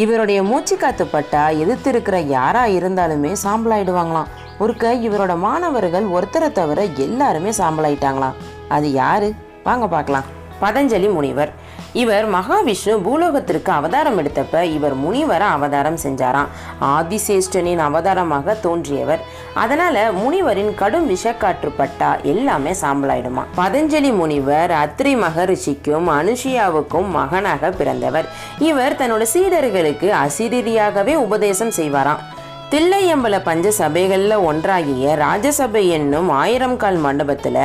இவருடைய மூச்சு காத்து பட்டா எதிர்த்து இருக்கிற யாரா இருந்தாலுமே சாம்பலாயிடுவாங்களாம். ஒருக்க இவரோட மாணவர்கள் ஒருத்தரை தவிர எல்லாருமே சாம்பலாயிட்டாங்களாம். அது யாரு? வாங்க பார்க்கலாம். பதஞ்சலி முனிவர். இவர் மகாவிஷ்ணு பூலோகத்திற்கு அவதாரம் எடுத்தப்ப இவர் முனிவரை அவதாரம் செஞ்சாராம். ஆதிசேஷ்டனின் அவதாரமாக தோன்றியவர். அதனால முனிவரின் கடும் விஷக்காற்று பட்டா எல்லாமே சாம்பலாயிடுமா. பதஞ்சலி முனிவர் அத்ரி மகரிஷிக்கும் அனுஷியாவுக்கும் மகனாக பிறந்தவர். இவர் தன்னோட சீடர்களுக்கு அசிரீரியாகவே உபதேசம் செய்வாராம். தில்லையம்பல பஞ்ச சபைகள்ல ஒன்றாகிய ராஜசபை என்னும் 1000 கால் மண்டபத்துல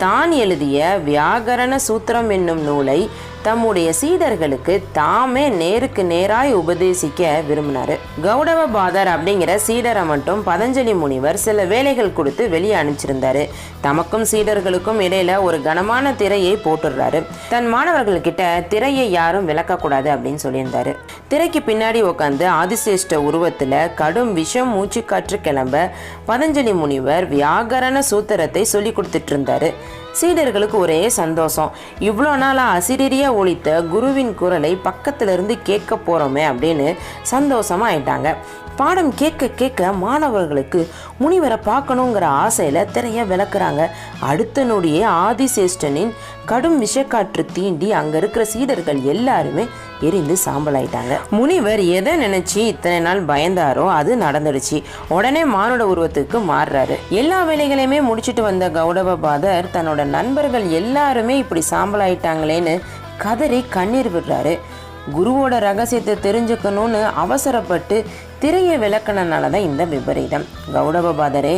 தான் எழுதிய வியாகரண சூத்திரம் என்னும் நூலை தம்முடைய சீடர்களுக்கு தாமே நேருக்கு நேராய் உபதேசிக்க விரும்பினாரு. கௌடவபாதர் அப்படிங்கிற சீடரை மட்டும் பதஞ்சலி முனிவர் சில வேலைகள் கொடுத்து வெளியே அனுப்பிச்சிருந்தாரு. தமக்கும் சீடர்களுக்கும் இடையில ஒரு கனமான திரையை போட்டுடுறாரு. தன் மாணவர்கள்கிட்ட திரையை யாரும் விளக்கக்கூடாது அப்படின்னு சொல்லியிருந்தாரு. திரைக்கு பின்னாடி உட்காந்து ஆதிசேஷ்ட உருவத்துல கடும் விஷம் மூச்சு காற்று கிளம்ப பதஞ்சலி முனிவர் வியாகரண சூத்திரத்தை சொல்லி கொடுத்துட்டு இருந்தாரு. சீடர்களுக்கு ஒரே சந்தோஷம். இவ்வளோ நாளாக அசிரீரியா ஒலித்த குருவின் குரலை பக்கத்துல இருந்து கேட்க போறோமே அப்படின்னு சந்தோஷமா ஆயிட்டாங்க. பாடம் கேட்க கேட்க மாணவர்களுக்கு முனிவரை பார்க்கணுங்கிற ஆசையில திரைய விளக்குறாங்க. அடுத்த நொடியே ஆதிசேஷ்டனின் கடும் விஷக்காற்று தீண்டி அங்க இருக்கிற சீடர்கள் எல்லாருமே எரிந்து சாம்பலாயிட்டாங்க. முனிவர் எதை நினைச்சு இத்தனை நாள் பயந்தாரோ அது நடந்துடுச்சு. உடனே மானுட உருவத்துக்கு மாறுறாரு. எல்லா வேலைகளையுமே முடிச்சுட்டு வந்த கௌடவபாதர் தன்னோட நண்பர்கள் எல்லாருமே இப்படி சாம்பலாயிட்டாங்களேன்னு கதறி கண்ணீர் விடுறாரு. குருவோட ரகசியத்தை தெரிஞ்சுக்கணும்னு அவசரப்பட்டு திரையை விளக்கணனாலதான் இந்த விபரீதம். கௌடவபாதரே,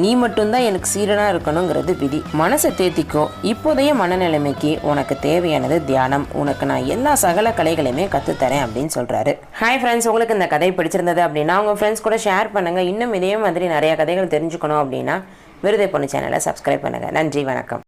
நீ மட்டும்தான் எனக்கு சீடனா இருக்கணுங்கிறது விதி. மனசை தேத்திக்கோ. இப்போதைய மனநிலைமைக்கு உனக்கு தேவையானது தியானம். உனக்கு நான் எல்லா சகல கலைகளையுமே கற்றுத்தரேன் அப்படின்னு சொல்றாரு. ஹாய் ஃப்ரெண்ட்ஸ், உங்களுக்கு இந்த கதை பிடிச்சிருந்தது அப்படின்னா உங்க ஃப்ரெண்ட்ஸ் கூட ஷேர் பண்ணுங்க. இன்னும் இதே மாதிரி நிறைய கதைகள் தெரிஞ்சுக்கணும் அப்படின்னா விருதை பொண்ணு சேனலை சப்ஸ்கிரைப் பண்ணுங்க. நன்றி, வணக்கம்.